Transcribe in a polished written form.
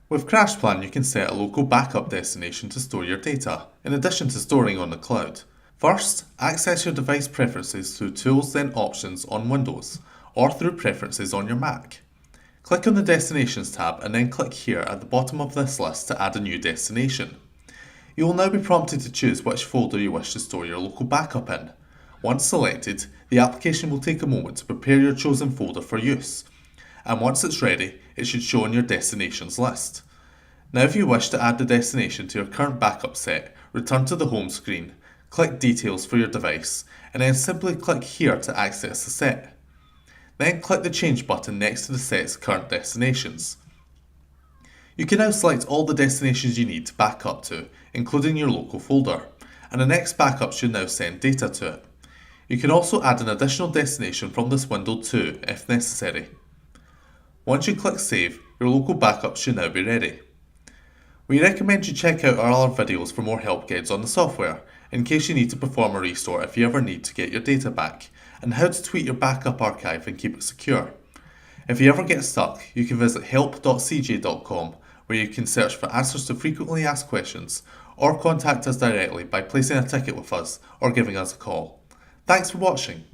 With CrashPlan, you can set a local backup destination to store your data, in addition to storing on the cloud. First, access your device preferences through Tools then Options on Windows, or through Preferences on your Mac. Click on the Destinations tab and then click here at the bottom of this list to add a new destination. You will now be prompted to choose which folder you wish to store your local backup in. Once selected, the application will take a moment to prepare your chosen folder for use, and once it's ready, it should show on your destinations list. Now if you wish to add the destination to your current backup set, return to the home screen, click Details for your device, and then simply click here to access the set. Then click the Change button next to the set's current destinations. You can now select all the destinations you need to back up to, including your local folder, and the next backup should now send data to it. You can also add an additional destination from this window too, if necessary. Once you click Save, your local backup should now be ready. We recommend you check out our other videos for more help guides on the software, in case you need to perform a restore if you ever need to get your data back, and how to tweak your backup archive and keep it secure. If you ever get stuck, you can visit help.ceejay.com, where you can search for answers to frequently asked questions, or contact us directly by placing a ticket with us or giving us a call. Thanks for watching.